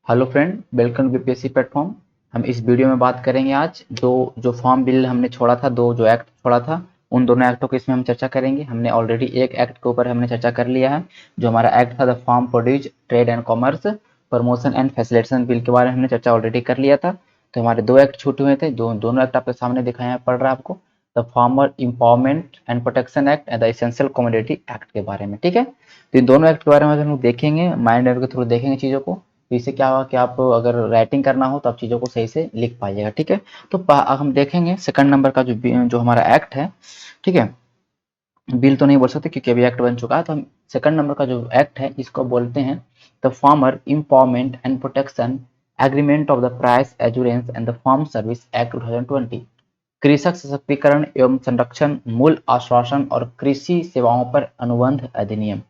Hello friend, welcome BPSC platform. हम इस video में बात करेंगे आज दो जो फॉर्म बिल हमने छोड़ा था, दो जो एक्ट छोड़ा था, उन दोनों एक्टों को इसमें हम चर्चा करेंगे। हमने ऑलरेडी एक एक्ट के ऊपर हमने चर्चा कर लिया है, जो हमारा एक्ट था the farm produce trade and commerce promotion and facilitation bill के बारे में हमने चर्चा ऑलरेडी कर लिया था। तो हमारे दो एक्ट छूटे हुए थे, दोनों एक्ट आपके सामने दिखाए हैं, पढ़ रहा है आपको। The farmer empowerment and protection act and the essential commodity act के बारे में, ठीक है। तो इन दोनों एक्ट के बारे में हम लोग देखेंगे, माइंड के थ्रू देखेंगे चीज़ों को। तो इससे क्या होगा कि आप अगर राइटिंग करना हो तो आप चीज़ों को सही से लिख पाइएगा, ठीक है। तो हम देखेंगे सेकंड नंबर का जो हमारा एक्ट है, ठीक है। बिल तो नहीं बोल सकते क्योंकि अभी एक्ट बन चुका है। तो हम सेकंड नंबर का जो एक्ट है इसको बोलते हैं the farmer empowerment and protection agreement of the price assurance and the farm service act 2020। कृषक सशक्तिकरण एवं संरक्षण, मूल्य आश्वासन और कृषि सेवाओं पर अनुबंध अधिनियम।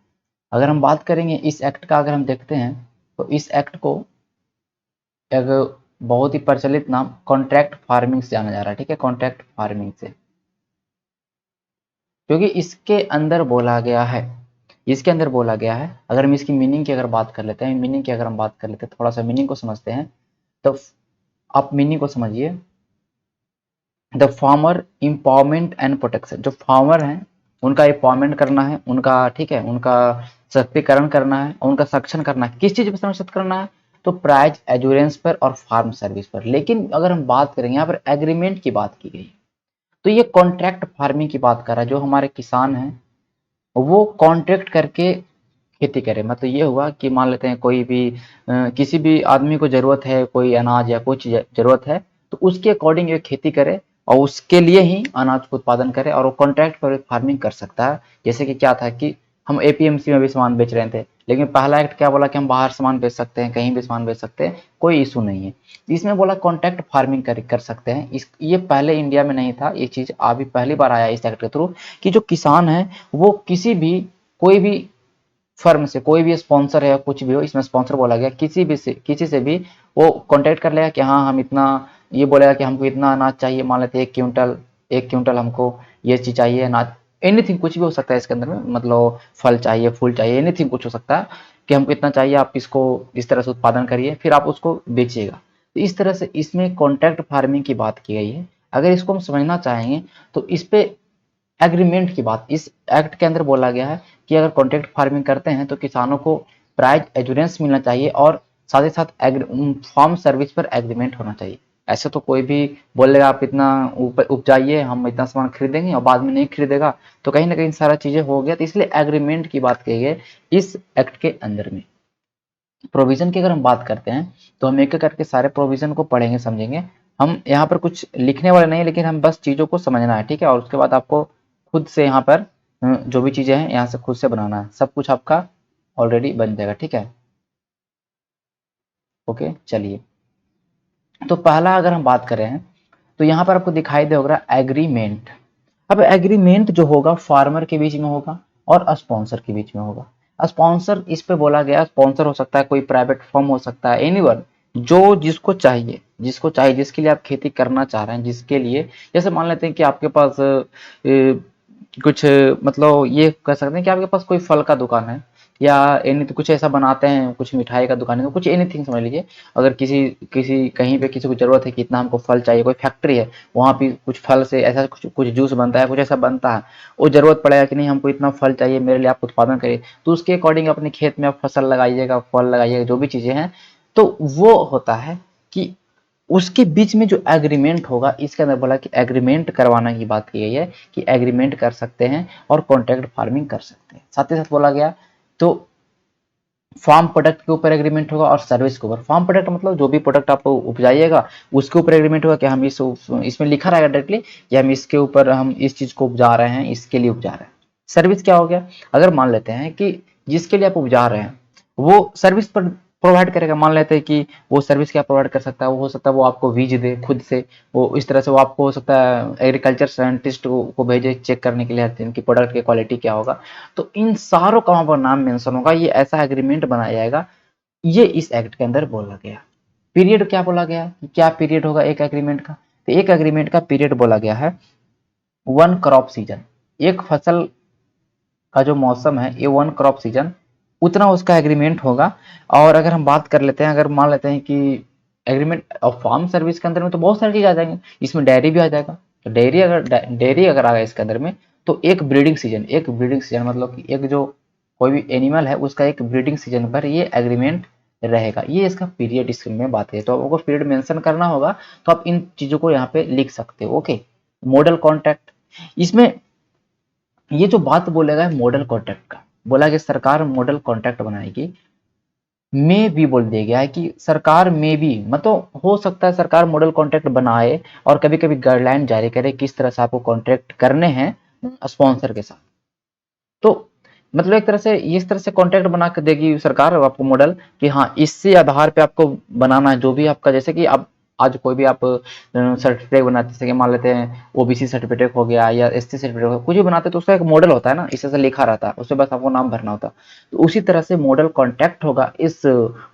अगर हम बात करेंगे इस एक्ट का, अगर हम देखते हैं तो इस एक्ट को एक बहुत ही प्रचलित नाम कॉन्ट्रैक्ट फार्मिंग से जाना जा रहा है, ठीक है। कॉन्ट्रैक्ट फार्मिंग से, क्योंकि इसके अंदर बोला गया है, अगर हम इसकी मीनिंग की अगर बात कर लेते हैं, थोड़ा सा मीनिंग को समझते हैं। तो आप मीनिंग को समझिए। The farmer empowerment and protection, जो फार्मर हैं उनका एम्पावरमेंट करना है, उनका, ठीक है, उनका सशक्तिकरण करना है, उनका सक्षम करना है। किस चीज पर सशक्त करना है? तो प्राइस एश्योरेंस पर और फार्म सर्विस पर। लेकिन अगर हम बात करेंगे, यहाँ पर एग्रीमेंट की बात की गई है, तो ये कॉन्ट्रैक्ट फार्मिंग की बात कर रहा है। जो हमारे किसान हैं वो कॉन्ट्रैक्ट करके खेती करे। मतलब ये हुआ कि मान लेते हैं कोई भी किसी भी आदमी को जरूरत है, कोई अनाज या कुछ जरूरत है, तो उसके अकॉर्डिंग ये खेती करे और उसके लिए ही अनाज को उत्पादन करे, और वो कॉन्ट्रैक्ट पर फार्मिंग कर सकता है। जैसे कि क्या था कि हम एपीएमसी में भी सामान बेच रहे थे, लेकिन पहला एक्ट क्या बोला कि हम बाहर सामान बेच सकते हैं, कहीं भी सामान बेच सकते हैं, कोई इशू नहीं है। इसमें बोला कॉन्ट्रैक्ट फार्मिंग कर सकते हैं। इस ये पहले इंडिया में नहीं था, ये चीज़ अभी पहली बार आया इस एक्ट के थ्रू, कि जो किसान है वो किसी भी, कोई भी फर्म से, कोई भी स्पॉन्सर है या कुछ भी हो, इसमें स्पॉन्सर बोला गया, किसी से भी वो कॉन्टेक्ट कर लेगा कि हाँ हम इतना, ये बोलेगा कि हमको इतना अनाज चाहिए, मान लेते हैं 1 क्विंटल हमको ये चीज़ चाहिए अनाज। एनीथिंग, कुछ भी हो सकता है इसके अंदर में, मतलब फल चाहिए, फूल चाहिए, एनीथिंग कुछ हो सकता है कि हमको इतना चाहिए, आप इसको इस तरह से उत्पादन करिए, फिर आप उसको बेचिएगा। तो इस तरह से इसमें कॉन्ट्रैक्ट फार्मिंग की बात की गई है। अगर इसको हम समझना चाहेंगे तो इस पे एग्रीमेंट की बात इस एक्ट के अंदर बोला गया है कि अगर कॉन्ट्रैक्ट फार्मिंग करते हैं तो किसानों को प्राइस एश्योरेंस मिलना चाहिए, और साथ ही साथ फार्म सर्विस पर एग्रीमेंट होना चाहिए। ऐसे तो कोई भी बोलेगा आप इतना उपजाइए, हम इतना सामान खरीदेंगे, और बाद में नहीं खरीदेगा, तो कहीं ना कहीं सारा चीजें हो गया। तो इसलिए एग्रीमेंट की बात कही है इस एक्ट के अंदर में। प्रोविजन की अगर हम बात करते हैं तो हम एक एक करके सारे प्रोविजन को पढ़ेंगे, समझेंगे। हम यहाँ पर कुछ लिखने वाले नहीं, लेकिन हम बस चीज़ों को समझना है, ठीक है। और उसके बाद आपको खुद से यहाँ पर जो भी चीज़ें हैं यहाँ से खुद से बनाना है, सब कुछ आपका ऑलरेडी बन जाएगा, ठीक है। ओके, चलिए। तो पहला अगर हम बात करें तो यहाँ पर आपको दिखाई दे होगा एग्रीमेंट। अब एग्रीमेंट जो होगा फार्मर के बीच में होगा और स्पॉन्सर के बीच में होगा। स्पॉन्सर, इस पे बोला गया स्पॉन्सर हो सकता है, कोई प्राइवेट फर्म हो सकता है, एनीवन जो जिसको चाहिए, जिसके लिए आप खेती करना चाह रहे हैं, जिसके लिए, जैसे मान लेते हैं कि आपके पास कुछ, मतलब ये कह सकते हैं कि आपके पास कोई फल का दुकान है, या एनी तो कुछ ऐसा बनाते हैं, कुछ मिठाई का दुकान है, कुछ एनीथिंग समझ लीजिए। अगर किसी किसी कहीं पे किसी को जरूरत है कि इतना हमको फल चाहिए, कोई फैक्ट्री है, वहाँ पे कुछ फल से ऐसा कुछ कुछ जूस बनता है, कुछ ऐसा बनता है, वो जरूरत पड़ेगा कि नहीं हमको इतना फल चाहिए, मेरे लिए आप उत्पादन करिए, तो उसके अकॉर्डिंग अपने खेत में आप फसल लगाइएगा, फल लगाइएगा, जो भी चीज़ें हैं। तो वो होता है कि उसके बीच में जो एग्रीमेंट होगा, इसके अंदर बोला कि एग्रीमेंट करवाना की बात की गई है, कि एग्रीमेंट कर सकते हैं और कॉन्ट्रैक्ट फार्मिंग कर सकते हैं। साथ ही साथ बोला गया तो फार्म प्रोडक्ट के ऊपर एग्रीमेंट होगा और सर्विस के ऊपर। फार्म प्रोडक्ट मतलब जो भी प्रोडक्ट आप उपजाइएगा उसके ऊपर एग्रीमेंट होगा कि हम इसमें लिखा रहेगा डायरेक्टली कि हम इसके ऊपर, हम इस चीज़ को उपजा रहे हैं, इसके लिए उपजा रहे हैं। सर्विस क्या हो गया? अगर मान लेते हैं कि जिसके लिए आप उपजा रहे हैं वो सर्विस पर प्रोवाइड करेगा, मान लेते हैं कि वो सर्विस क्या प्रोवाइड कर सकता है, वो हो सकता है वो आपको बीज दे खुद से, वो इस तरह से वो आपको हो सकता है एग्रीकल्चर साइंटिस्ट को भेजे चेक करने के लिए इनकी प्रोडक्ट की क्वालिटी क्या होगा। तो इन सारों का वहाँ पर नाम मेंशन होगा, ये ऐसा एग्रीमेंट बनाया जाएगा। ये इस एक्ट के अंदर बोला गया। पीरियड क्या बोला गया कि क्या पीरियड होगा एक एग्रीमेंट का? तो एक एग्रीमेंट का पीरियड बोला गया है वन क्रॉप सीजन। एक फसल का जो मौसम है ये वन क्रॉप सीजन उतना उसका एग्रीमेंट होगा। और अगर हम बात कर लेते हैं, अगर मान लेते हैं कि एग्रीमेंट और फार्म सर्विस के अंदर में तो बहुत सारी चीज आ जाएंगे, इसमें डेयरी भी आ जाएगा। तो डेयरी अगर आ गया इसके अंदर में, तो एक ब्रीडिंग सीजन मतलब कि एक जो कोई भी एनिमल है उसका एक ब्रीडिंग सीजन पर ये एग्रीमेंट रहेगा, ये इसका पीरियड इसमें बात है। तो आपको पीरियड मेंशन करना होगा, तो आप इन चीजों को यहाँ पे लिख सकते हो। ओके, मॉडल कॉन्ट्रैक्ट, इसमें ये जो बात बोलेगा है मॉडल कॉन्ट्रैक्ट का, बोला कि सरकार मॉडल कॉन्ट्रैक्ट बनाएगी। में भी बोल दिया गया है कि सरकार में भी मतलब हो सकता है सरकार मॉडल कॉन्ट्रैक्ट बनाए और कभी कभी गाइडलाइन जारी करे किस तरह से आपको कॉन्ट्रैक्ट करने हैं स्पॉन्सर के साथ। तो मतलब एक तरह से इस तरह से कॉन्ट्रैक्ट बना के देगी सरकार आपको मॉडल, कि हाँ इससे आधार पे आपको बनाना है जो भी आपका, जैसे कि आप आज कोई भी आप सर्टिफिकेट बनाते हैं, जैसे कि मान लेते हैं ओबीसी सर्टिफिकेट हो गया या एसटी सर्टिफिकेट हो गया, कुछ भी बनाते हैं तो उसका एक मॉडल होता है ना, इस तरह से लिखा रहता है, उसमें बस आपको नाम भरना होता है। तो उसी तरह से मॉडल कॉन्ट्रैक्ट होगा इस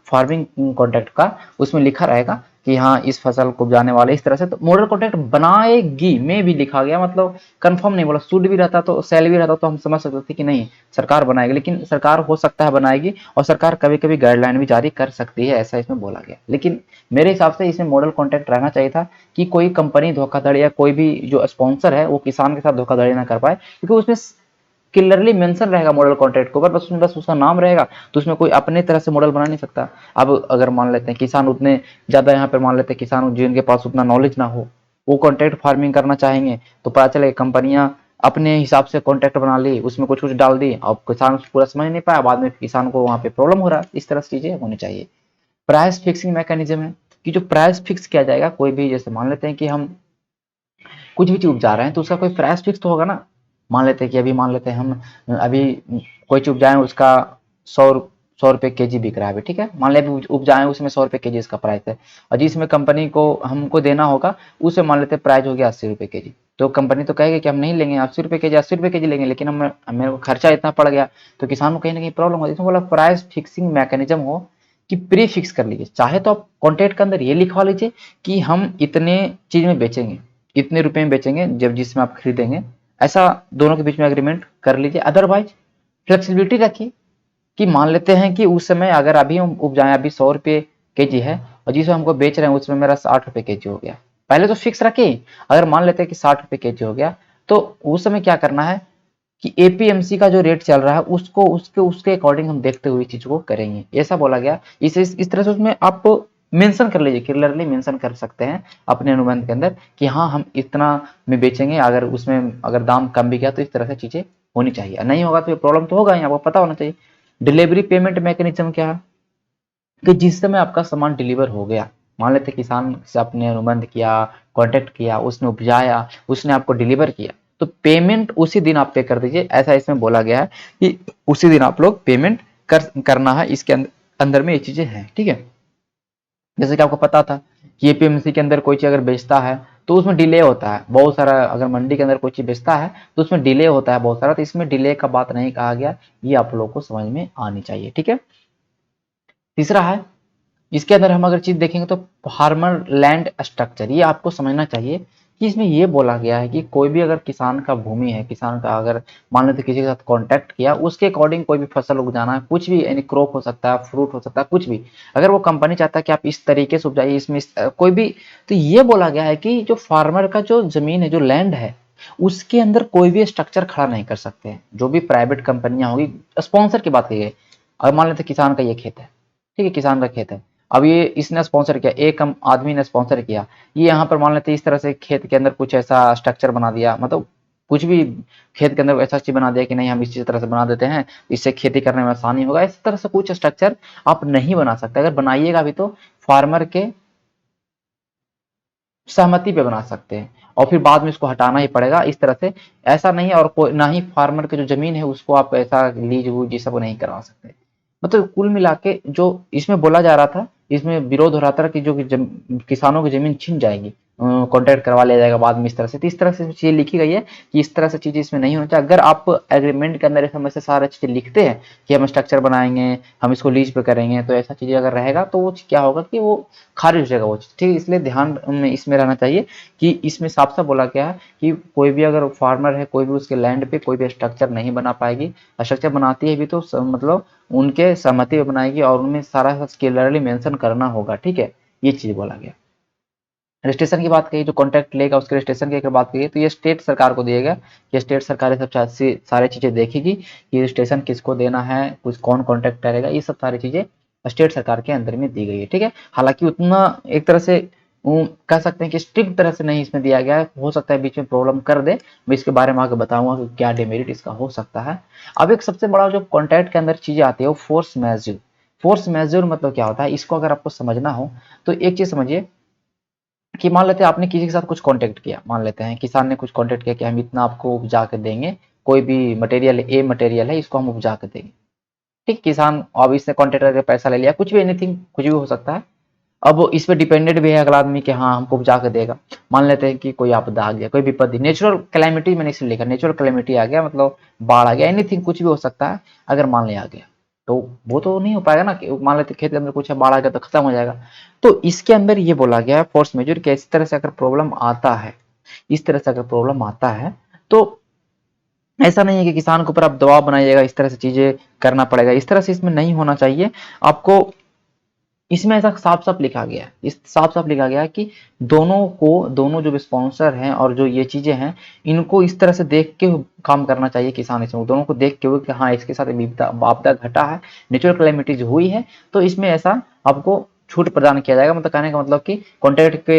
फार्मिंग कॉन्ट्रैक्ट का, उसमें लिखा रहेगा कि हाँ इस फसल को जाने वाले इस तरह से। तो मॉडल कॉन्ट्रैक्ट बनाएगी में भी लिखा गया, मतलब कंफर्म नहीं बोला, शुड भी रहता तो सेल भी रहता तो हम समझ सकते थे कि नहीं सरकार बनाएगी, लेकिन सरकार हो सकता है बनाएगी और सरकार कभी कभी गाइडलाइन भी जारी कर सकती है, ऐसा इसमें बोला गया। लेकिन मेरे हिसाब से इसमें मॉडल कॉन्ट्रैक्ट रहना चाहिए था कि कोई कंपनी धोखाधड़ी या कोई भी जो स्पॉन्सर है वो किसान के साथ धोखाधड़ी ना कर पाए, क्योंकि उसमें क्लियरली मेंशन रहेगा मॉडल कॉन्ट्रैक्ट के ऊपर, बस उसका नाम रहेगा, तो उसमें कोई अपने तरह से मॉडल बना नहीं सकता। अब अगर मान लेते हैं किसान उतने ज़्यादा यहाँ पर मान लेते हैं किसान जिनके पास उतना नॉलेज ना हो, वो कॉन्ट्रैक्ट फार्मिंग करना चाहेंगे, तो पता चले कंपनियां अपने हिसाब से कॉन्ट्रैक्ट बना ली, उसमें कुछ कुछ डाल दी, अब किसान पूरा समझ नहीं पाया, बाद में किसान को वहां पे प्रॉब्लम हो रहा है। इस तरह से चीजें होनी चाहिए। प्राइस फिक्सिंग मैकेनिज्म है कि जो प्राइस फिक्स किया जाएगा, कोई भी जैसे मान लेते हैं कि हम कुछ भी चीज उपजा रहे हैं तो उसका कोई प्राइस फिक्स तो होगा ना। मान लेते हैं कि अभी मान लेते हैं हम अभी कोई चीज उपजाए उसका 100 रुपए केजी बिक रहा है अभी, ठीक है, मान लेते उपजाए उसमें 100 रुपए केजी इसका प्राइस है, और जिसमें कंपनी को हमको देना होगा उसे मान लेते हैं प्राइस हो गया 80 रुपए केजी। तो कंपनी तो कहेगी कि हम नहीं लेंगे 80 रुपए केजी, 80 रुपए केजी लेंगे, लेकिन हम मेरे को खर्चा इतना पड़ गया, तो किसान को कहीं ना कहीं प्रॉब्लम होती है। इसमें बोला प्राइस फिक्सिंग मैकेनिज्म हो कि प्री फिक्स कर लीजिए, चाहे तो आप कॉन्ट्रैक्ट के अंदर ये लिखवा लीजिए कि हम इतने चीज में बेचेंगे, इतने रुपए में बेचेंगे जब जिसमें आप खरीदेंगे, ऐसा दोनों के बीच में एग्रीमेंट कर लीजिए। अदरवाइज फ्लेक्सिबिलिटी रखिए कि मान लेते हैं कि उस समय अगर अभी हम उपजाएं अभी 100 रुपये केजी है और जिसमें हमको बेच रहे हैं उसमें मेरा 60 रुपये केजी हो गया, पहले तो फिक्स रखें। अगर मान लेते हैं कि 60 रुपये केजी हो गया, तो उस समय क्या करना है कि एपीएमसी का जो रेट चल रहा है उसको उसके उसके अकॉर्डिंग हम देखते हुए चीज को करेंगे, ऐसा बोला गया। इस तरह से उसमें आप मेंशन कर लीजिए, क्लियरली मेंशन कर सकते हैं अपने अनुबंध के अंदर कि हाँ हम इतना में बेचेंगे, अगर उसमें अगर दाम कम भी गया तो इस तरह से चीजें होनी चाहिए, नहीं होगा तो प्रॉब्लम तो होगा ही, आपको पता होना चाहिए। डिलीवरी पेमेंट मैकेनिज्म क्या है कि जिस समय आपका सामान डिलीवर हो गया, मान लेते किसान से आपने अनुबंध किया, कांटेक्ट किया, उसने उपजाया, उसने आपको डिलीवर किया, तो पेमेंट उसी दिन आप पे कर दीजिए, ऐसा इसमें बोला गया है कि उसी दिन आप लोग पेमेंट करना है। इसके अंदर में ये चीजें हैं, ठीक है। जैसे कि आपको पता था कि एपीएमसी के अंदर कोई चीज अगर बेचता है तो उसमें डिले होता है बहुत सारा, अगर मंडी के अंदर कोई चीज बेचता है तो उसमें डिले होता है बहुत सारा, तो इसमें डिले का बात नहीं कहा गया, ये आप लोगों को समझ में आनी चाहिए, ठीक है। तीसरा है, इसके अंदर हम अगर चीज देखेंगे तो फार्मर लैंड स्ट्रक्चर, ये आपको समझना चाहिए कि इसमें ये बोला गया है कि कोई भी अगर किसान का भूमि है, किसान का अगर मान लेते किसी के साथ कांटेक्ट किया, उसके अकॉर्डिंग कोई भी फसल उगाना है, कुछ भी यानी क्रॉप हो सकता है, फ्रूट हो सकता है, कुछ भी, अगर वो कंपनी चाहता है कि आप इस तरीके से उपजाइए इसमें कोई भी, तो ये बोला गया है कि जो फार्मर का जो जमीन है, जो लैंड है, उसके अंदर कोई भी स्ट्रक्चर खड़ा नहीं कर सकते हैं। जो भी प्राइवेट कंपनियां होगी, स्पॉन्सर की बात की गई, अगर मान लेते किसान का ये खेत है, ठीक है, किसान का खेत है, अब ये इसने स्पॉन्सर किया, एक आदमी ने स्पॉन्सर किया, ये यहाँ पर मान लेते हैं इस तरह से खेत के अंदर कुछ ऐसा स्ट्रक्चर बना दिया, मतलब कुछ भी खेत के अंदर ऐसा चीज बना दिया कि नहीं हम इसी तरह से बना देते हैं, इससे खेती करने में आसानी होगा, इस तरह से कुछ स्ट्रक्चर आप नहीं बना सकते। अगर बनाइएगा भी तो फार्मर के सहमति पे बना सकते हैं, और फिर बाद में इसको हटाना ही पड़ेगा, इस तरह से ऐसा नहीं है। और कोई ना ही फार्मर की जो जमीन है उसको आप ऐसा लीज वूज ये सब नहीं करवा सकते। मतलब कुल मिला के जो इसमें बोला जा रहा था, इसमें विरोध हो रहा था कि जो किसानों की जमीन छिन जाएगी, कॉन्टैक्ट करवा लिया जाएगा बाद में इस तरह से। तो इस तरह से चीज़ें लिखी गई है कि इस तरह से चीज़ें इसमें नहीं होनी चाहिए। अगर आप एग्रीमेंट के अंदर समय से सारा चीज़ें लिखते हैं कि हम स्ट्रक्चर बनाएंगे, हम इसको लीज पे करेंगे, तो ऐसा चीज़ें अगर रहेगा तो वो क्या होगा कि वो खारिज हो जाएगा वो चीज़, ठीक है। इसलिए ध्यान में इसमें रहना चाहिए कि इसमें साफ साफ बोला गया है कि कोई भी अगर फार्मर है, कोई भी उसके लैंड पे कोई भी स्ट्रक्चर नहीं बना पाएगी। स्ट्रक्चर बनाती है भी तो मतलब उनके सहमति में बनाएगी और उनमें सारा क्लियरली मेंशन करना होगा, ठीक है। ये चीज़ बोला गया। रजिस्ट्रेशन की बात कही, जो कॉन्ट्रैक्ट लेगा उसके रजिस्ट्रेशन की अगर बात करिए तो ये स्टेट सरकार को दिएगा। ये स्टेट सरकार ये सब सारी चीज़ें देखेगी कि रजिस्ट्रेशन किसको देना है, कुछ कौन कॉन्ट्रैक्ट करेगा, ये सब सारी चीज़ें स्टेट सरकार के अंदर में दी गई है, ठीक है। हालांकि उतना एक तरह से कह सकते हैं कि स्ट्रिक्ट तरह से नहीं इसमें दिया गया है, हो सकता है बीच में प्रॉब्लम कर दे। मैं इसके बारे में आगे बताऊंगा कि क्या डिमेरिट इसका हो सकता है। अब एक सबसे बड़ा जो कॉन्ट्रैक्ट के अंदर चीज़ें आती है वो फोर्स मैज्योर। फोर्स मैज्योर मतलब क्या होता है, इसको अगर आपको समझना हो तो एक चीज़ समझिए कि मान लेते हैं आपने किसी के साथ कुछ कॉन्टेक्ट किया, मान लेते हैं किसान ने कुछ कॉन्टेक्ट किया कि हम इतना आपको उपजा के देंगे, कोई भी मटेरियल ए मटेरियल है इसको हम उपजा के देंगे, ठीक। किसान अब इसने कॉन्टेक्ट करके पैसा ले लिया, कुछ भी एनीथिंग कुछ भी हो सकता है। अब वो इस पे डिपेंडेंट भी है अगला आदमी कि हाँ हमको उपजा के देगा। मान लेते हैं कि कोई आपदा आ गया, कोई विपत्ति, नेचुरल कैलेमिटी, मैंने इसलिए लिखा नेचुरल कैलेमिटी आ गया, मतलब बाढ़ आ गया, एनीथिंग कुछ भी हो सकता है। अगर मान लिया आ गया तो वो तो नहीं हो पाएगा ना कि मान लेते खेत के अंदर कुछ है, बाढ़ आ गया तो खत्म हो जाएगा। तो इसके अंदर ये बोला गया है फोर्स मेजर कि इस तरह से अगर प्रॉब्लम आता है, इस तरह से अगर प्रॉब्लम आता है तो ऐसा नहीं है कि किसान के ऊपर आप दबाव बनाइएगा, इस तरह से चीजें करना पड़ेगा, इस तरह से इसमें नहीं होना चाहिए आपको। इसमें ऐसा साफ साफ लिखा गया है, इस साफ साफ लिखा गया है कि दोनों को, दोनों जो स्पॉन्सर हैं और जो ये चीजें हैं, इनको इस तरह से देख के काम करना चाहिए। किसान इसमें दोनों को देख के हुए कि हाँ इसके साथ आपदा घटा है, नेचुरल कैलेमिटीज हुई है, तो इसमें ऐसा आपको छूट प्रदान किया जाएगा। मतलब कहने का मतलब कि कॉन्ट्रैक्ट के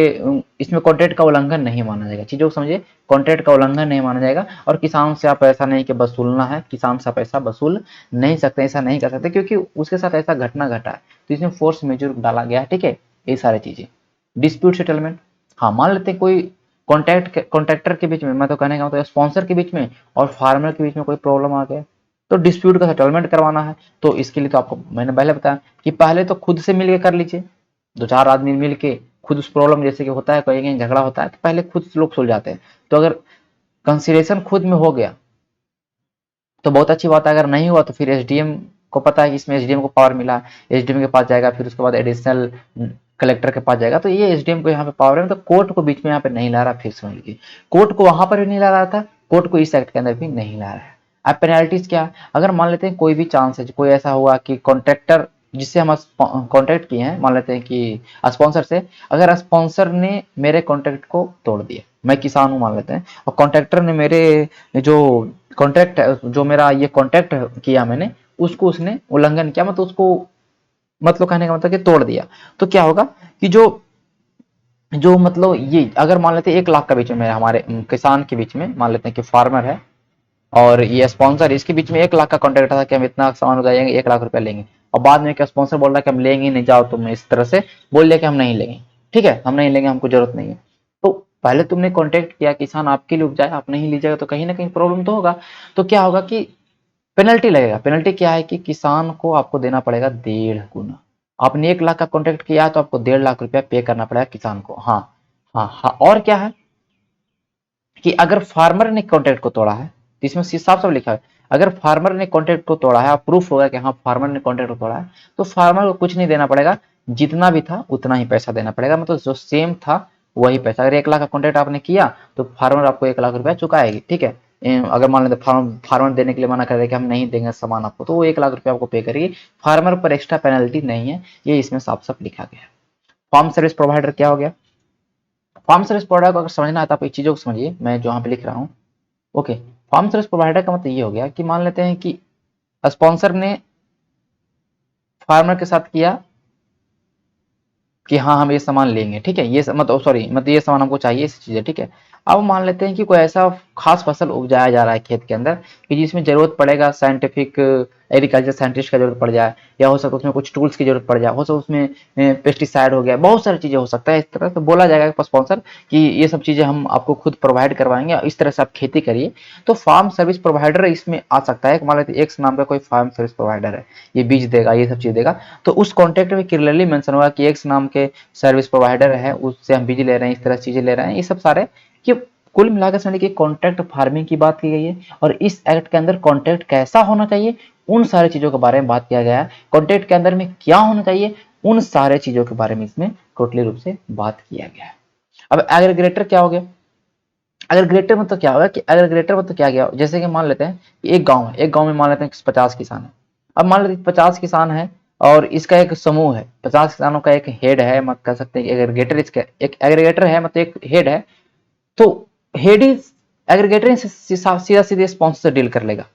इसमें कॉन्ट्रैक्ट का उल्लंघन नहीं माना जाएगा, चीजों को समझिए, कॉन्ट्रैक्ट का उल्लंघन नहीं माना जाएगा। और किसान से आप ऐसा नहीं कि वसूलना है, किसान से आप ऐसा वसूल नहीं सकते, ऐसा नहीं कर सकते, क्योंकि उसके साथ ऐसा घटना घटा है। तो इसमें फोर्स मेजर डाला गया है, ठीक है। ये सारी चीजें डिस्प्यूट सेटलमेंट, हाँ मान लेते हैं कोई कॉन्ट्रैक्टर के बीच में, मैं तो कहने का मतलब स्पॉन्सर के बीच में और फार्मर के बीच में कोई प्रॉब्लम आ गया, तो डिस्प्यूट का सेटलमेंट करवाना है। तो इसके लिए तो आपको मैंने पहले बताया कि पहले तो खुद से मिलके कर लीजिए, दो चार आदमी मिलके खुद उस प्रॉब्लम, जैसे कि होता है कहीं कहीं झगड़ा होता है तो पहले खुद लोग सुलझाते हैं। तो अगर कंसिडरेशन खुद में हो गया तो बहुत अच्छी बात है, अगर नहीं हुआ तो फिर एसडीएम को पता है कि इसमें एसडीएम को पावर मिला, एसडीएम के पास जाएगा, फिर उसके बाद एडिशनल कलेक्टर के पास जाएगा। तो ये एसडीएम को यहाँ पे पावर है, तो कोर्ट को बीच में यहाँ पे नहीं ला रहा, फिर समझ लीजिए कोर्ट को वहां पर भी नहीं ला रहा था, कोर्ट को इस एक्ट के अंदर भी नहीं ला रहा है। अब पेनल्टीज क्या, अगर मान लेते हैं कोई भी चांस है, कोई ऐसा हुआ कि कॉन्ट्रैक्टर जिससे हम कॉन्ट्रैक्ट किए हैं, मान लेते हैं कि स्पॉन्सर से, अगर स्पॉन्सर ने मेरे कॉन्ट्रैक्ट को तोड़ दिया, मैं किसान हूं मान लेते हैं, और कॉन्ट्रैक्टर ने मेरे जो कॉन्ट्रैक्ट, जो मेरा ये कॉन्ट्रैक्ट किया मैंने, उसको उसने उल्लंघन किया, मतलब उसको, मतलब कहने का मतलब कि तोड़ दिया। तो क्या होगा कि जो जो मतलब ये अगर मान लेते हैं 1 लाख का बीच में हमारे किसान के बीच में, मान लेते हैं कि फार्मर है और ये स्पॉन्सर, इसके बीच में 1 लाख का कॉन्ट्रैक्ट था कि हम इतना सामान उगाएंगे, 1 लाख रुपया लेंगे, और बाद में क्या स्पॉन्सर बोल रहा है कि हम लेंगे नहीं, जाओ तुम, इस तरह से बोल दिया कि हम नहीं लेंगे, ठीक है, हम नहीं लेंगे, हमको जरूरत नहीं है। तो पहले तुमने कॉन्ट्रैक्ट किया, किसान आपके लिए उपजाए, आप नहीं लीजिएगा तो कहीं ना कहीं प्रॉब्लम तो होगा। तो क्या होगा कि पेनल्टी लगेगा। पेनल्टी क्या है कि किसान को आपको देना पड़ेगा 1.5 गुना। आपने 1 लाख का कॉन्ट्रैक्ट किया तो आपको 1.5 लाख रुपया पे करना पड़ेगा किसान को। हाँ हाँ हाँ, और क्या है कि अगर फार्मर ने कॉन्ट्रैक्ट को तोड़ा है, तो इसमें साफ साफ लिखा है, अगर फार्मर ने कॉन्ट्रैक्ट को तोड़ा है, प्रूफ होगा कि हाँ फार्मर ने कॉन्ट्रैक्ट को तोड़ा है, तो फार्मर को कुछ नहीं देना पड़ेगा, जितना भी था उतना ही पैसा देना पड़ेगा, मतलब जो सेम था वही पैसा। अगर 1 लाख का कॉन्ट्रैक्ट आपने किया तो फार्मर आपको 1 लाख रुपया चुकाएगी, ठीक है। अगर मान लेते फार्मर देने के लिए मना कर दे कि हम नहीं देंगे सामान आपको, तो वो 1 लाख रुपया आपको पे करेगी, फार्मर पर एक्स्ट्रा पेनल्टी नहीं है, ये इसमें साफ साफ लिखा गया है। फार्म सर्विस प्रोवाइडर क्या हो गया, फार्म सर्विस प्रोवाइडर को अगर समझना है तो आप एक चीजों को समझिए, मैं जो यहाँ पे लिख रहा हूँ, ओके। फार्म सर्विस प्रोवाइडर का मतलब ये हो गया कि मान लेते हैं कि स्पॉन्सर ने फार्मर के साथ किया कि हाँ हम ये सामान लेंगे, ठीक है, ये मतलब सॉरी, मतलब ये सामान हमको चाहिए, ऐसी चीजें, ठीक है। अब मान लेते हैं कि कोई ऐसा खास फसल उपजाया जा रहा है खेत के अंदर कि जिसमें ज़रूरत पड़ेगा साइंटिफिक एग्रीकल्चर साइंटिस्ट का ज़रूरत पड़ जाए, या हो सकता है उसमें कुछ टूल्स की ज़रूरत पड़ जाए, हो सकता है उसमें पेस्टिसाइड हो गया, बहुत सारी चीज़ें हो सकता है। इस तरह से बोला जाएगा स्पॉन्सर कि ये सब चीज़ें हम आपको खुद प्रोवाइड करवाएंगे, इस तरह से आप खेती करिए। तो फार्म सर्विस प्रोवाइडर इसमें आ सकता है। मान लेते एक्स नाम का कोई फार्म सर्विस प्रोवाइडर है, ये बीज देगा, ये सब चीज़ देगा, तो उस कॉन्ट्रैक्ट में क्लियरली मेंशन होगा कि एक्स नाम के सर्विस प्रोवाइडर है, उससे हम बीज ले रहे हैं, इस तरह चीज़ें ले रहे हैं। ये सब सारे कि कुल मिलाकर समझिए कि कॉन्ट्रैक्ट फार्मिंग की बात की गई है। और इस एक्ट के अंदर कॉन्ट्रैक्ट कैसा होना चाहिए, उन सारी चीज़ों के बारे में बात किया गया है। कॉन्ट्रैक्ट के अंदर में क्या होना चाहिए, उन सारे चीज़ों के बारे में इसमें टोटली रूप से बात किया गया है। अब एग्रीगेटर क्या हो गया? एग्रीगेटर मतलब क्या होगा कि एग्रीगेटर मतलब क्या गया, जैसे कि मान लेते हैं कि एक गांव है, एक गांव में मान लेते हैं 50 किसान है। अब मान लेते हैं 50 किसान है और इसका एक समूह है, 50 किसानों का एक हेड है, मत कह सकते हैं एग्रीगेटर, इसका एक एग्रीगेटर है, मतलब एक हेड है। तो हेड इज एग्रीगेटर सीधा सीधे स्पॉन्सर से डील कर लेगा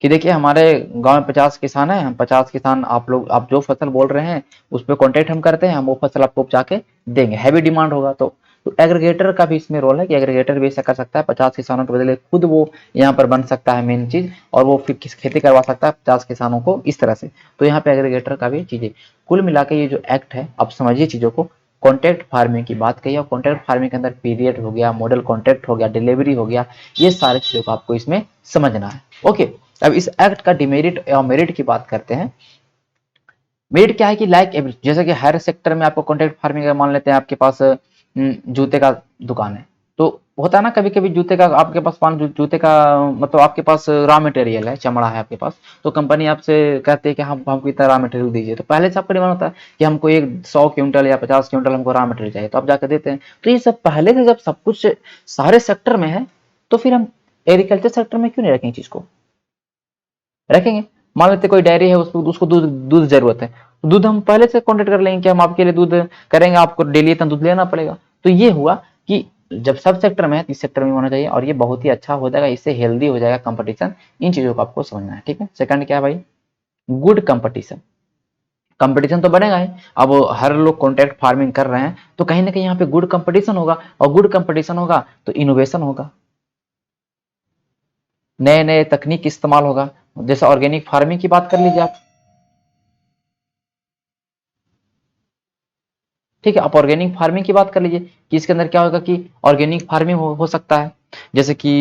कि देखिए हमारे गांव में 50 किसान हैं, हम 50 किसान, आप लोग आप जो फसल बोल रहे हैं उस पर कॉन्टेक्ट हम करते हैं, हम वो फसल आपको उपजा के देंगे। हैवी डिमांड होगा तो एग्रीगेटर का भी इसमें रोल है कि एग्रीगेटर भी ऐसा कर सकता है, 50 किसानों के बदले खुद वो यहाँ पर बन सकता है मेन चीज, और वो फिर किस खेती करवा सकता है 50 किसानों को इस तरह से। तो यहाँ पे एग्रीगेटर का भी चीजें, कुल मिला के ये जो एक्ट है, आप समझिए चीजों को। कॉन्ट्रैक्ट फार्मिंग की बात कही, और कॉन्ट्रैक्ट फार्मिंग के अंदर पीरियड हो गया, मॉडल कॉन्ट्रैक्ट हो गया, डिलीवरी हो गया, ये सारी चीजों को आपको इसमें समझना है। ओके, अब इस एक्ट का डिमेरिट या मेरिट की बात करते हैं। मेरिट क्या है कि लाइक एवरेज, जैसे कि हर सेक्टर में आपको कॉन्ट्रैक्ट फार्मिंग का मान लेते हैं, आपके पास जूते का दुकान है, तो होता है ना कभी कभी जूते का आपके पास जूते का मतलब आपके पास रॉ मटेरियल है, चमड़ा है आपके पास, तो कंपनी आपसे कहती है कि हम हमको इतना रॉ मटेरियल दीजिए, तो पहले से आपका डिमांड होता है कि हमको एक 100 क्विंटल या 50 क्विंटल हमको रॉ मटेरियल चाहिए, तो आप जाकर देते हैं। तो ये सब पहले से जब सब कुछ सारे सेक्टर में है, तो फिर हम एग्रीकल्चर सेक्टर में क्यों नहीं रखेंगे चीज को, रखेंगे। मान लेते कोई डायरी है, उसको उसको दूध दूध जरूरत है, तो दूध हम पहले से कॉन्टेक्ट कर लेंगे कि हम आपके लिए दूध करेंगे, आपको डेली इतना दूध लेना पड़ेगा। तो ये हुआ कि जब सब सेक्टर में है, इस सेक्टर में होना चाहिए, और ये बहुत ही अच्छा हो जाएगा, इससे हेल्दी हो जाएगा कंपटीशन। इन चीजों को आपको समझना है, ठीक है। सेकंड क्या है भाई, गुड कंपटीशन। कंपटीशन तो बनेगा ही। अब हर लोग कॉन्ट्रैक्ट फार्मिंग कर रहे हैं, तो कहीं ना कहीं यहाँ पे गुड कंपटीशन होगा, और गुड कंपटीशन होगा तो इनोवेशन होगा, नए नए तकनीक इस्तेमाल होगा। जैसे ऑर्गेनिक फार्मिंग की बात कर लीजिए आप, ठीक है, आप ऑर्गेनिक फार्मिंग की बात कर लीजिए कि इसके अंदर क्या होगा कि ऑर्गेनिक फार्मिंग हो सकता है। जैसे कि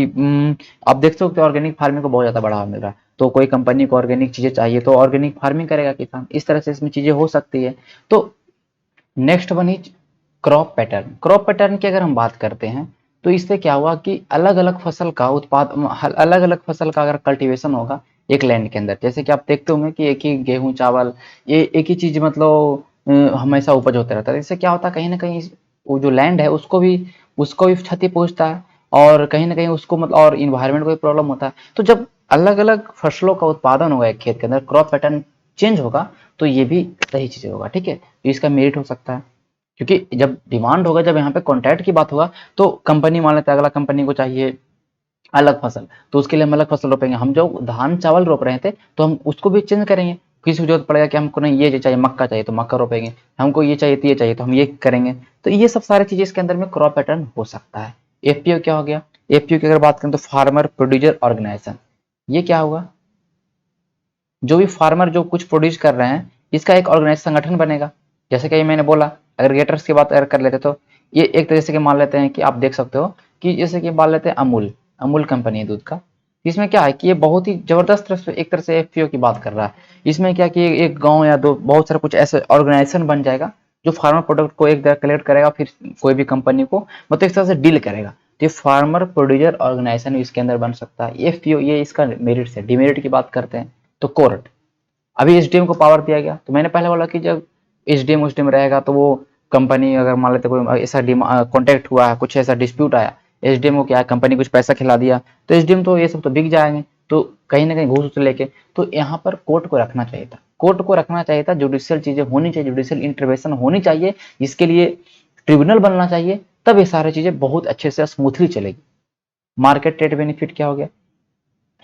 आप देख सकते हो ऑर्गेनिक फार्मिंग को बहुत ज़्यादा बढ़ावा मिल रहा है, तो कोई कंपनी को ऑर्गेनिक चीज़ें चाहिए तो ऑर्गेनिक फार्मिंग करेगा किसान, इस तरह से इसमें चीज़ें हो सकती है। तो next one is crop pattern. Crop pattern की अगर हम बात करते हैं, तो इससे क्या हुआ कि अलग अलग फसल का उत्पाद, अलग अलग फसल का अगर कल्टीवेशन होगा एक लैंड के अंदर, जैसे कि आप देखते होंगे कि एक ही गेहूं चावल, ये एक ही चीज मतलब हमेशा उपज होता रहता है। इससे क्या होता है, कहीं ना कहीं वो जो लैंड है उसको भी क्षति पहुंचता है, और कहीं ना कहीं उसको मतलब और इन्वायरमेंट को भी प्रॉब्लम होता है। तो जब अलग अलग फसलों का उत्पादन होगा एक खेत के अंदर, क्रॉप पैटर्न चेंज होगा, तो ये भी सही चीज होगा, ठीक है। तो इसका मेरिट हो सकता है, क्योंकि जब डिमांड होगा, जब यहाँ पे कॉन्ट्रैक्ट की बात होगा, तो कंपनी मान लेते हैं अगला कंपनी को चाहिए अलग फसल, तो उसके लिए हम अलग फसल रोपेंगे। हम जो धान चावल रोप रहे थे, तो हम उसको भी चेंज करेंगे। किसी को जरूरत पड़ेगा कि हमको नहीं ये चाहिए, मक्का चाहिए तो मक्का रोपेंगे, हमको ये चाहिए तो ये चाहिए तो हम ये करेंगे। तो ये सब सारी चीजें इसके अंदर में क्रॉप पैटर्न हो सकता है। एफपीओ क्या हो गया, एफपीओ की अगर बात करें तो फार्मर प्रोड्यूसर ऑर्गेनाइजेशन। ये क्या होगा, जो भी फार्मर जो कुछ प्रोड्यूस कर रहे हैं, इसका एक ऑर्गेनाइज संगठन बनेगा। जैसे कि मैंने बोला, एग्रीगेटर्स की बात अगर कर लेते तो ये एक तरह से मान लेते हैं कि आप देख सकते हो कि जैसे कि मान लेते हैं अमूल, अमूल कंपनी है दूध का। इसमें क्या है कि ये बहुत ही जबरदस्त तरह से एक तरह से एफपीओ की बात कर रहा है। इसमें क्या कि एक गांव या दो बहुत सारा कुछ ऐसे ऑर्गेनाइजेशन बन जाएगा, जो फार्मर प्रोडक्ट को एक जगह कलेक्ट करेगा, फिर कोई भी कंपनी को मतलब इस तरह से डील करेगा। तो ये फार्मर प्रोड्यूसर ऑर्गेनाइजेशन इसके अंदर बन सकता है। एफपीओ ये इसका मेरिट है। डिमेरिट की बात करते हैं तो कोर्ट, अभी एसडीएम को पावर दिया गया, तो मैंने पहले बोला कि जब एसडीएम उसडीएम रहेगा, तो वो कंपनी अगर मान लेते कोई ऐसा कॉन्टेक्ट हुआ है, कुछ ऐसा डिस्प्यूट आया, एसडीएम को क्या है, कंपनी कुछ पैसा खिला दिया, तो एसडीएम तो ये सब तो बिक जाएंगे, तो कहीं ना कहीं घूस लेके, तो यहाँ पर कोर्ट को रखना चाहिए था, कोर्ट को रखना चाहिए था, जुडिशियल चीजें होनी चाहिए, जुडिशियल इंटरवेंशन होनी चाहिए, इसके लिए ट्रिब्यूनल बनना चाहिए, तब ये सारी चीजें बहुत अच्छे से स्मूथली चलेगी। मार्केट ट्रेड बेनिफिट क्या हो गया,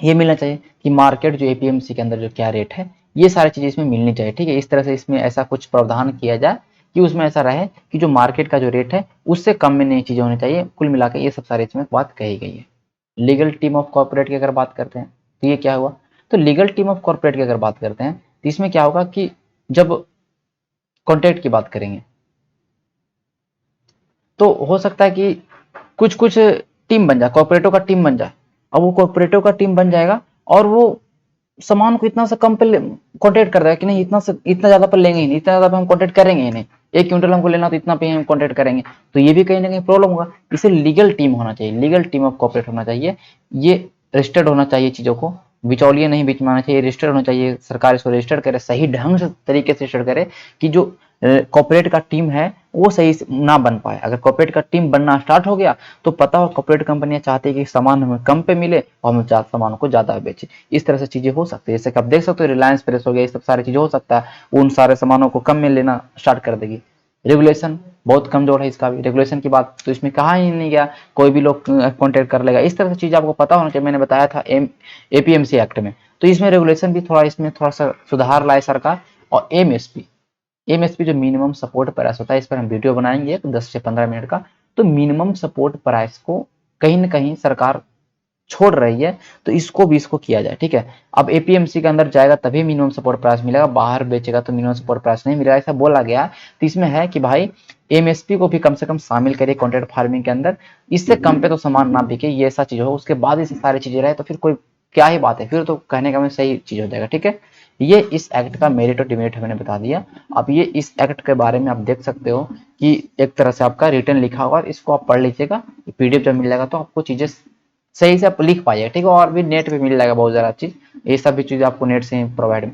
ये मिलना चाहिए कि मार्केट जो एपीएमसी के अंदर जो क्या रेट है, ये सारी चीजें इसमें मिलनी चाहिए, ठीक है। इस तरह से इसमें ऐसा कुछ प्रावधान किया जाए कि उसमें ऐसा रहे कि जो मार्केट का जो रेट है उससे कम में नई चीजें होनी चाहिए। कुल मिलाकर ये सब सारी इसमें बात कही गई है। लीगल टीम ऑफ कॉर्पोरेट की अगर बात करते हैं तो ये क्या हुआ, तो लीगल टीम ऑफ कॉर्पोरेट की अगर बात करते हैं तो इसमें क्या होगा कि जब कॉन्ट्रैक्ट की बात करेंगे तो हो सकता है कि कुछ कुछ टीम बन जाए, कॉर्पोरेटों का टीम बन जाए। अब वो कॉर्पोरेटों का टीम बन जाएगा और वो सामान को इतना सा कम पे कॉन्ट्रैक्ट कर देगा कि नहीं इतना से इतना ज्यादा पर लेंगे ही नहीं, इतना ज्यादा पे हम कॉन्ट्रैक्ट करेंगे ही नहीं, 1 क्विंटल हमको लेना तो इतना पे हम कॉन्ट्रैक्ट करेंगे। तो ये भी कहीं ना कहीं प्रॉब्लम होगा। इसे लीगल टीम होना चाहिए, लीगल टीम ऑफ कॉर्पोरेट होना चाहिए। ये रजिस्टर्ड होना चाहिए, चीजों को बिचौलिए नहीं बीच में आना चाहिए, रजिस्टर्ड होना चाहिए। सरकार इसको रजिस्टर्ड करे, सही ढंग से तरीके से रजिस्टर्ड करे कि जो कॉर्पोरेट का टीम है वो सही से ना बन पाए। अगर कॉर्पोरेट का टीम बनना स्टार्ट हो गया तो पता हो कॉर्पोरेट कंपनियां चाहती है कि सामान हमें कम पे मिले और हम सामानों को ज्यादा बेचे। इस तरह से चीजें हो सकती है। जैसे कि आप देख सकते हो रिलायंस प्रेस हो गया, ये सब सारी चीजें हो सकता है उन सारे सामानों को कम में लेना स्टार्ट कर देगी। रेगुलेशन बहुत कमजोर है इसका भी, रेगुलेशन की बात तो इसमें कहा ही नहीं गया, कोई भी लोग कॉन्टेक्ट कर लेगा। इस तरह से चीज आपको पता होना चाहिए। मैंने बताया था एपीएमसी एक्ट में, तो इसमें रेगुलेशन भी थोड़ा, इसमें थोड़ा सा सुधार लाए सरकार। और एमएसपी जो मिनिमम सपोर्ट प्राइस होता है, इस पर हम वीडियो बनाएंगे 10 से 15 मिनट का। तो मिनिमम सपोर्ट प्राइस को कहीं ना कहीं सरकार छोड़ रही है, तो इसको किया जाए, ठीक है। अब एपीएमसी के अंदर जाएगा तभी मिनिमम सपोर्ट प्राइस मिलेगा, बाहर बेचेगा तो मिनिमम सपोर्ट प्राइस नहीं मिलेगा, ऐसा बोला गया। तो इसमें है कि भाई एमएसपी को भी कम से कम शामिल करिए कॉन्ट्रैक्ट फार्मिंग के अंदर, इससे कम पे तो सामान ना बिके, ये ऐसा चीज हो, उसके बाद इसे सारी चीजें रहे तो फिर कोई क्या ही बात है, फिर तो कहने का सही चीज हो जाएगा, ठीक है। ये इस एक्ट का मेरिट और डिमेरिट मैंने बता दिया। अब ये इस एक्ट के बारे में आप देख सकते हो कि एक तरह से आपका रिटर्न लिखा होगा, इसको आप पढ़ लीजिएगा, पीडीएफ जब मिल जाएगा तो आपको चीजें सही से आप लिख पाइएगा, ठीक है। और भी नेट पे मिल जाएगा बहुत ज़्यादा चीज़, ये सब भी चीज़ आपको नेट से प्रोवाइड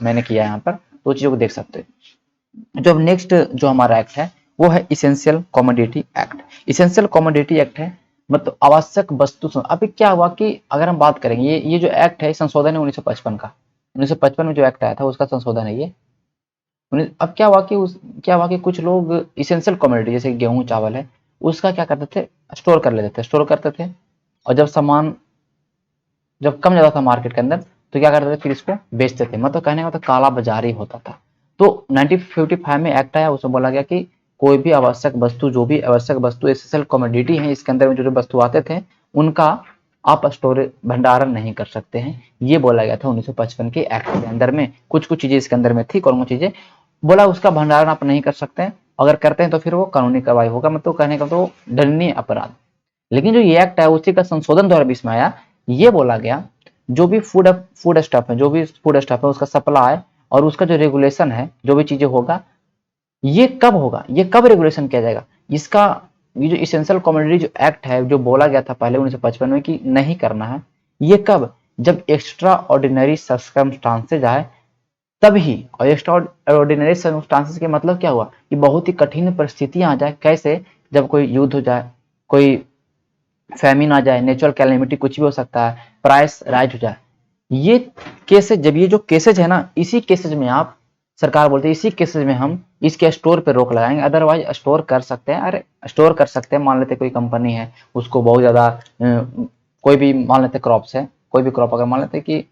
मैंने किया है यहाँ पर, तो चीज़ों को देख सकते हैं। जो अब नेक्स्ट जो हमारा एक्ट है वो है essential commodity act. Essential commodity act है मतलब आवश्यक वस्तु। अभी क्या हुआ कि अगर हम बात करेंगे ये जो एक्ट है संशोधन है 1955 का, 1955 में जो एक्ट आया था उसका संशोधन है ये। अब क्या हुआ कि कुछ लोग इसेंशियल कमोडिटी जैसे गेहूं चावल है उसका क्या करते थे, स्टोर कर लेते थे, स्टोर करते थे। और जब सामान जब कम जाता था मार्केट के अंदर तो क्या करते थे, फिर इसको बेचते थे, मतलब कहने का मतलब काला बाजारी होता था। तो 1955 में एक्ट आया, उसमें बोला गया कि कोई भी आवश्यक वस्तु, जो भी आवश्यक वस्तु एसेंशियल कमोडिटी है, इसके अंदर में जो जो वस्तु आते थे उनका आप स्टोरेज भंडारण नहीं कर सकते हैं। ये बोला गया था 1955 के एक्ट के अंदर में। कुछ कुछ चीजें इसके अंदर में थी, कौन चीजें बोला उसका भंडारण आप नहीं कर सकते हैं, अगर करते हैं तो फिर वो कानूनी कार्रवाई होगा, मतलब कहने का तो दंडनीय अपराध। लेकिन जो ये एक्ट है उसी का संशोधन 2020 में आया, ये बोला गया जो भी फूड स्टफ है, जो भी फूड स्टफ है उसका सप्लाई और उसका जो रेगुलेशन है, जो भी चीजें होगा, ये कब होगा, ये कब रेगुलेशन किया जाएगा इसका। ये जो इसेंशियल कमोडिटी जो एक्ट है जो बोला गया था पहले 1955 में कि नहीं करना है, ये कब, जब एक्स्ट्रा ऑर्डिनरी सर्कमस्टांसेज आए तभी। और एक्स्ट्रा ऑर्डिनरी सर्कमस्टांसेज के मतलब क्या हुआ कि बहुत ही कठिन परिस्थितियां आ जाए, कैसे, जब कोई युद्ध हो जाए, कोई फैमिन आ जाए, नेचुरल कैलेमिटी कुछ भी हो सकता है, प्राइस राइज हो जाए, ये केसेज, जब ये जो केसेज है ना, इसी केसेज में आप, सरकार बोलते हैं इसी केसेज में हम इसके स्टोर पे रोक लगाएंगे। अदरवाइज स्टोर कर सकते हैं, अरे स्टोर कर सकते हैं, मान लेते कोई कंपनी है उसको बहुत ज्यादा कोई भी मान लेते क्रॉप्स है, कोई भी क्रॉप अगर मान लेते कि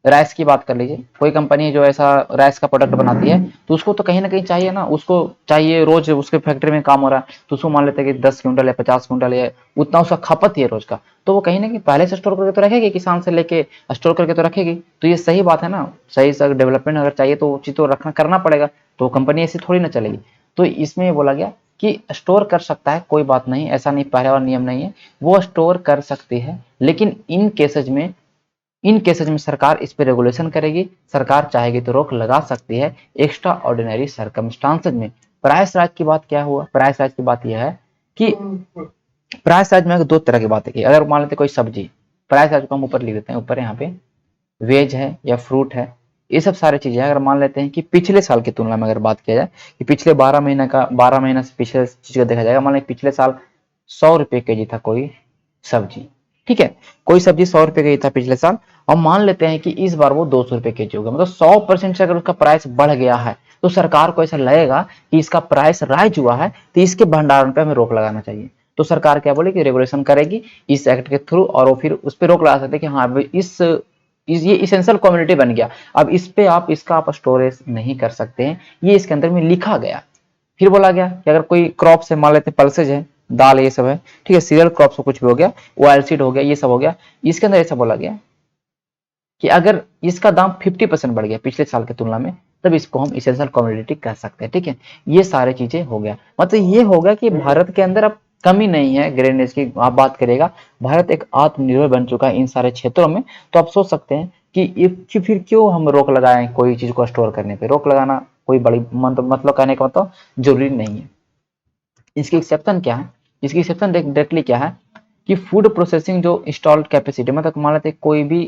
राइस की बात कर लीजिए, कोई कंपनी जो ऐसा राइस का प्रोडक्ट बनाती है तो उसको तो कहीं ना कहीं चाहिए ना, उसको चाहिए, रोज उसके फैक्ट्री में काम हो रहा है तो उसको मान लेते हैं कि 10 क्विंटल या 50 क्विंटल या उतना उसका खपत ही है रोज का, तो वो कहीं ना कहीं पहले से स्टोर करके तो रखेगी, किसान से लेके स्टोर करके तो रखेगी। तो ये सही बात है ना, सही से डेवलपमेंट अगर चाहिए तो वो चीज तो रखना करना पड़ेगा, तो कंपनी ऐसी थोड़ी ना चलेगी। तो इसमें ये बोला गया कि स्टोर कर सकता है, कोई बात नहीं, ऐसा नहीं, पहले वाला नियम नहीं है, वो स्टोर कर सकती है, लेकिन इन केसेज में सरकार इस पे रेगुलेशन करेगी। सरकार चाहेगी तो रोक लगा सकती है एक्स्ट्रा ऑर्डिनरी सर्कमस्टांसेज में। प्राइस राइज की बात क्या हुआ, प्राइस राइज की बात यह है कि प्राइस राइज में दो तरह की बातें की। अगर मान लेते कोई सब्जी, प्राइस राइज को हम ऊपर लिख देते हैं, ऊपर यहाँ पे वेज है या फ्रूट है, ये सब सारी चीजें अगर मान लेते हैं कि पिछले साल की तुलना में अगर बात किया जाए कि पिछले 12 महीना से पिछले चीज का देखा जाएगा, मान लें पिछले साल 100 रुपए केजी था कोई सब्जी, ठीक है, कोई सब्जी 100 रुपए केजी था पिछले साल, और मान लेते हैं कि इस बार वो 200 रुपए केजी हो गया, मतलब 100% से अगर उसका प्राइस बढ़ गया है तो सरकार को ऐसा लगेगा कि इसका प्राइस राइज हुआ है तो इसके भंडारण पे हमें रोक लगाना चाहिए। तो सरकार क्या बोलेगी, रेगुलेशन करेगी इस एक्ट के थ्रू, और वो फिर उस पर रोक लगा सकते हैं कि हाँ ये इसेंशियल कम्युनिटी बन गया, अब इस पे आप इसका आप स्टोरेज नहीं कर सकते हैं, ये इसके अंदर में लिखा गया। फिर बोला गया कि अगर कोई क्रॉप से मान लेते पल्सेज है, दाल ये सब है, ठीक है, सीरियल क्रॉप्स कुछ भी हो गया, ऑयल सीड हो गया, ये सब हो गया। इसके अंदर ऐसा बोला गया कि अगर इसका दाम 50% बढ़ गया पिछले साल की तुलना में, तब इसको हम इसेंशियल कमोडिटी कह सकते हैं, ठीक है। ये सारी चीजें हो गया, मतलब ये होगा कि भारत के अंदर अब कमी नहीं है ग्रेनेज की। आप बात करेगा, भारत एक आत्मनिर्भर बन चुका है इन सारे क्षेत्रों में। तो आप सोच सकते हैं कि फिर क्यों हम रोक लगाएं कोई चीज को स्टोर करने पे। रोक लगाना कोई बड़ी मतलब कहने का मतलब जरूरी नहीं है। इसकी एक्सेप्शन क्या है? इसकी एक्सेप्शन डायरेक्टली क्या है कि फूड प्रोसेसिंग जो इंस्टॉल्ड कैपेसिटी, मतलब मान लेते कोई भी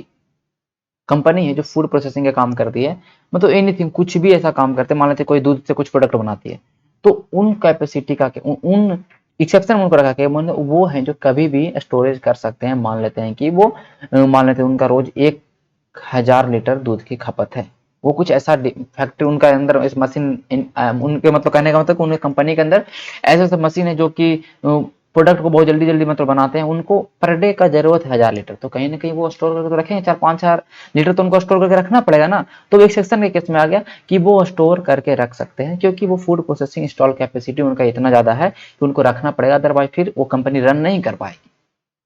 कंपनी है जो फूड प्रोसेसिंग का काम करती है, मतलब एनीथिंग, कुछ भी ऐसा काम करते हैं, मान लेते कोई दूध से कुछ प्रोडक्ट बनाती है, तो उन कैपेसिटी का उन एक्सेप्शन उनको रखा के वो है जो कभी भी स्टोरेज कर सकते हैं। मान लेते हैं कि वो मान लेते हैं उनका रोज 1,000 लीटर दूध की खपत है। वो कुछ ऐसा फैक्ट्री उनका अंदर इस मशीन उनके मतलब कहने का मतलब उनके कंपनी के अंदर ऐसा ऐसा मशीन है जो कि प्रोडक्ट को बहुत जल्दी जल्दी मतलब बनाते हैं। उनको पर डे का जरूरत है 1,000 लीटर, तो कहीं ना कहीं वो स्टोर करके तो रखेंगे 4-5 हजार लीटर, तो उनको स्टोर करके रखना पड़ेगा ना। तो एक सेक्शन के केस में आ गया कि वो स्टोर करके रख सकते हैं, क्योंकि वो फूड प्रोसेसिंग इंस्टॉल कैपेसिटी उनका इतना ज्यादा है कि उनको रखना पड़ेगा, अदरवाइज फिर वो कंपनी रन नहीं कर पाएगी।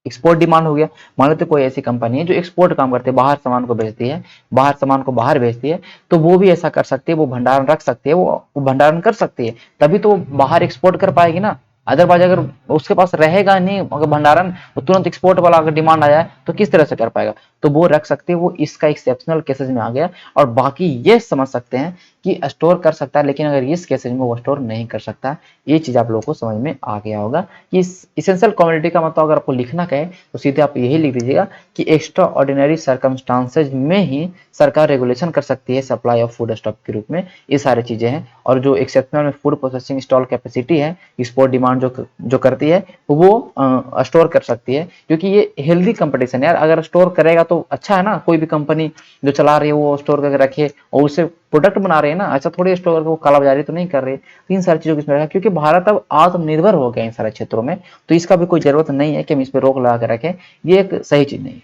एक्सपोर्ट डिमांड हो गया, मान लेते कोई ऐसी कंपनी है जो एक्सपोर्ट काम करती है, बाहर सामान को बेचती है, बाहर सामान को बाहर बेचती है, तो वो भी ऐसा कर सकती है, वो भंडारण रख सकती है, वो भंडारण कर सकती है, तभी तो वो बाहर एक्सपोर्ट कर पाएगी ना। अदरवाइज अगर उसके पास रहेगा नहीं अगर भंडारण, वो तुरंत एक्सपोर्ट वाला अगर डिमांड आया है तो किस तरह से कर पाएगा। तो वो रख सकते हैं, वो इसका एक्सेप्शनल केसेस में आ गया। और बाकी ये समझ सकते हैं कि स्टोर कर सकता है, लेकिन अगर इस केसेज में वो स्टोर नहीं कर सकता। ये चीज आप लोगों को समझ में आ गया होगा कि इसेंशियल कमोडिटी का मतलब अगर आपको लिखना कहे तो सीधे आप यही लिख दीजिएगा कि एक्स्ट्रा ऑर्डिनरी सर्कमस्टांसेज में ही सरकार रेगुलेशन कर सकती है सप्लाई ऑफ फूड स्टॉक के रूप में। ये सारी चीजें हैं। और जो एक्सेप्शनल में फूड प्रोसेसिंग इंस्टॉल कैपेसिटी है, एक्सपोर्ट डिमांड जो करती है, वो स्टोर कर सकती है, क्योंकि ये हेल्दी कंपटीशन है यार। अगर स्टोर करेगा तो अच्छा है ना, कोई भी कंपनी जो चला रही है वो स्टोर करके रखे और उससे प्रोडक्ट बना रहे हैं ना, ऐसा थोड़ी स्टोर करके वो कालाबाजारी तो नहीं कर रही। तो इन सारी चीजों की इसमें रखा, क्योंकि भारत अब आत्मनिर्भर हो गया इन सारे क्षेत्रों में, तो इसका भी कोई जरूरत नहीं है कि हम इस पर रोक लगा कर रखें। ये एक सही चीज नहीं है।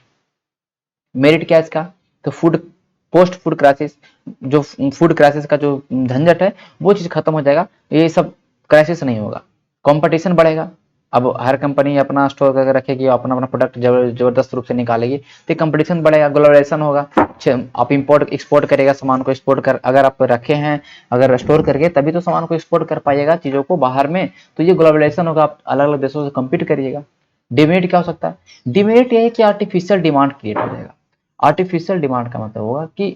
मेरिट क्या है इसका? तो फूड पोस्ट फूड क्राइसिस, जो फूड क्राइसिस का जो झंझट है वो चीज खत्म हो जाएगा, ये सब क्राइसिस नहीं होगा, कंपटीशन बढ़ेगा। अब हर कंपनी अपना स्टोर करके रखेगी, अपना अपना प्रोडक्ट जबरदस्त रूप से निकालेगी, तो कंपटीशन बढ़ेगा, ग्लोबलाइजेशन होगा। आप इंपोर्ट एक्सपोर्ट करेगा सामान को, एक्सपोर्ट कर अगर आप रखे हैं, अगर स्टोर करके, तभी तो सामान को एक्सपोर्ट कर पाइएगा चीजों को बाहर में। तो ये ग्लोबलाइजेशन होगा, आप अलग अलग देशों से कम्पीट करिएगा। डिमेरिट क्या हो सकता है? डिमेरिट ये है कि आर्टिफिशियल डिमांड क्रिएट हो जाएगा। आर्टिफिशियल डिमांड का मतलब होगा कि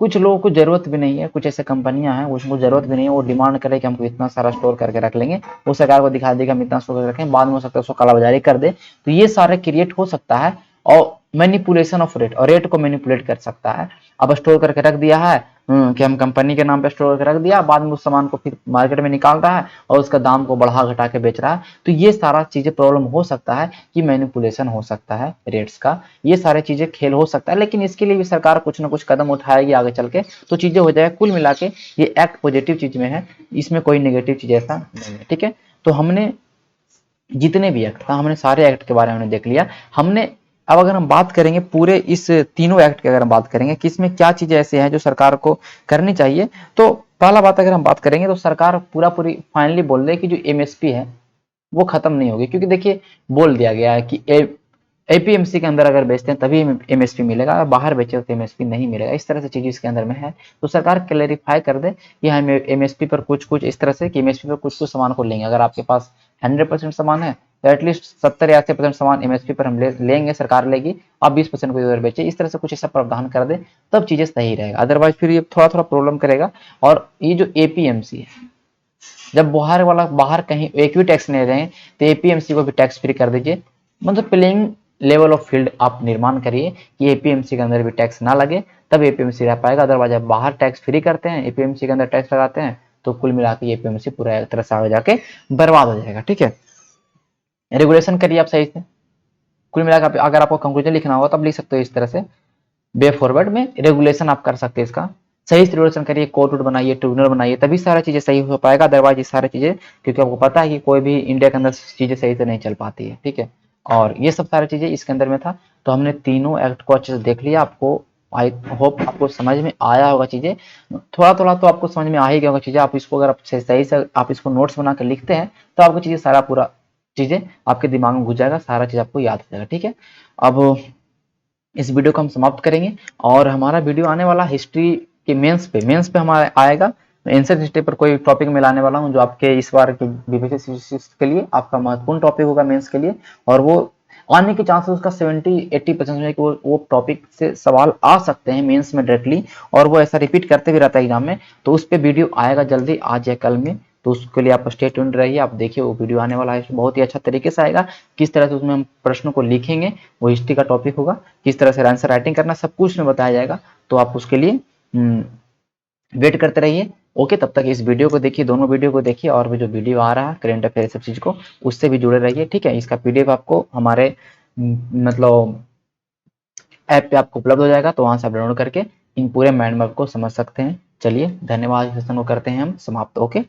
कुछ लोगों को जरूरत भी नहीं है, कुछ ऐसे कंपनियां हैं उसको जरूरत भी नहीं है, वो डिमांड करे कि हमको इतना सारा स्टोर करके रख लेंगे, वो सरकार को दिखा देगा हम इतना स्टोर करके रखें, बाद में हो सकता है उसको कालाबाजारी कर दे। तो ये सारे क्रिएट हो सकता है। और मैनिपुलेशन ऑफ रेट, और रेट को मैनिपुलेट कर सकता है। अब स्टोर करके रख दिया है कि हम कंपनी के नाम पे स्टोर करके रख दिया, बाद में उस सामान को फिर मार्केट में निकाल रहा है और उसका दाम को बढ़ा घटा के बेच रहा है। तो ये सारा चीजें प्रॉब्लम हो सकता है कि मैनिपुलेशन हो सकता है रेट्स का, ये सारे चीजें खेल हो सकता है। लेकिन इसके लिए भी सरकार कुछ ना कुछ कदम उठाएगी आगे चल के, तो चीजें हो जाएगा। कुल मिला के ये एक्ट पॉजिटिव चीज में है, इसमें कोई नेगेटिव चीज ऐसा नहीं है, ठीक है। तो हमने जितने भी एक्ट था, हमने सारे एक्ट के बारे में देख लिया हमने। अब अगर हम बात करेंगे पूरे इस तीनों एक्ट की, अगर हम बात करेंगे कि इसमें क्या चीजें ऐसे हैं जो सरकार को करनी चाहिए, तो पहला बात अगर हम बात करेंगे तो सरकार पूरा पूरी फाइनली बोल दे कि जो एमएसपी है वो खत्म नहीं होगी। क्योंकि देखिए बोल दिया गया है कि एपीएमसी के अंदर अगर बेचते हैं तभी एमएसपी मिलेगा, अगर बाहर बेचे तो एमएसपी नहीं मिलेगा। इस तरह से चीज इसके अंदर में है। तो सरकार क्लेरिफाई कर दे कि हम एमएसपी पर कुछ कुछ इस तरह से कि एमएसपी पर कुछ कुछ सामान को लेंगे। अगर आपके पास 100% सामान है तो एटलीस्ट 70 या 80% सामान एमएसपी पर हम लेंगे, सरकार लेगी, आप 20% को इधर बेचे। इस तरह से कुछ ऐसा प्रावधान कर दे तब चीजें सही रहेगा, अदरवाइज फिर ये थोड़ा थोड़ा प्रॉब्लम करेगा। और ये जो एपीएमसी है, जब बाहर कहीं एक भी टैक्स नहीं देंगे तो एपीएमसी को भी टैक्स फ्री कर दीजिए। मतलब प्लेइंग लेवल ऑफ फील्ड आप निर्माण करिए कि एपीएमसी के अंदर भी टैक्स ना लगे, तब एपीएमसी रह पाएगा। अदरवाइज आप बाहर टैक्स फ्री करते हैं, एपीएमसी के अंदर टैक्स लगाते हैं, तो कुल मिला के एपीएमसी पूरा एक तरह से आगे जाके बर्बाद हो जाएगा, ठीक है। रेगुलेशन करिए आप सही से। कुल मिलाकर अगर आपको कंक्लूजन लिखना होगा तब लिख सकते हो इस तरह से, वे फॉरवर्ड में रेगुलेशन आप कर सकते हैं इसका। सही से रेगुलेशन करिए, कोर्ट वोट बनाइए, ट्रिब्यूनल बनाइए, तभी सारी चीजें सही हो पाएगा। अदरवाइज ये सारी चीजें, क्योंकि आपको पता है कि कोई भी इंडिया के अंदर चीजें सही से नहीं चल पाती है, ठीक है। और ये सब सारी चीजें इसके अंदर में था। तो हमने तीनों एक्ट को अच्छे से देख लिया। आपको आई होप आपको समझ में आया होगा चीजें, थोड़ा थोड़ा तो आपको समझ में आ ही गया होगा चीजें। आप इसको अगर आप सही से आप इसको नोट्स बना कर लिखते हैं तो आपको चीजें सारा पूरा चीज़ें आपके दिमाग में घुस जाएगा, सारा चीज़ आपको याद हो जाएगा। ठीक है, अब इस वीडियो को हम समाप्त करेंगे और हमारा वीडियो आने वाला हिस्ट्री के मेंस पे हमारा आएगा। एंशिएंट हिस्ट्री पर कोई टॉपिक मैं लाने वाला हूँ जो आपके इस बार के बीपीएससी के लिए आपका महत्वपूर्ण टॉपिक होगा मेंस के लिए, और वो आने के चांसेस उसका 70-80% है कि वो टॉपिक से सवाल आ सकते हैं मेंस में डायरेक्टली, और वो ऐसा रिपीट करते भी रहता है एग्जाम में। तो उस पर वीडियो आएगा जल्दी, आज या कल में, तो उसके लिए आप स्टे ट्यून्ड रहिए। आप देखिए वो वीडियो आने वाला है, बहुत ही अच्छा तरीके से आएगा। किस तरह से उसमें हम प्रश्नों को लिखेंगे, वो हिस्ट्री का टॉपिक होगा, किस तरह से आंसर राइटिंग करना, सब कुछ में बताया जाएगा। तो आप उसके लिए वेट करते रहिए। ओके, तब तक इस वीडियो को देखिए, दोनों वीडियो को देखिए, और भी जो वीडियो आ रहा है करेंट अफेयर सब चीज़ को, उससे भी जुड़े रहिए। ठीक है, इसका पीडीएफ आपको हमारे मतलब ऐप पे आपको उपलब्ध हो जाएगा, तो वहां से आप डाउनलोड करके इन पूरे माइंड मैप को समझ सकते हैं। चलिए, धन्यवाद। सेशन को करते हैं हम समाप्त। ओके।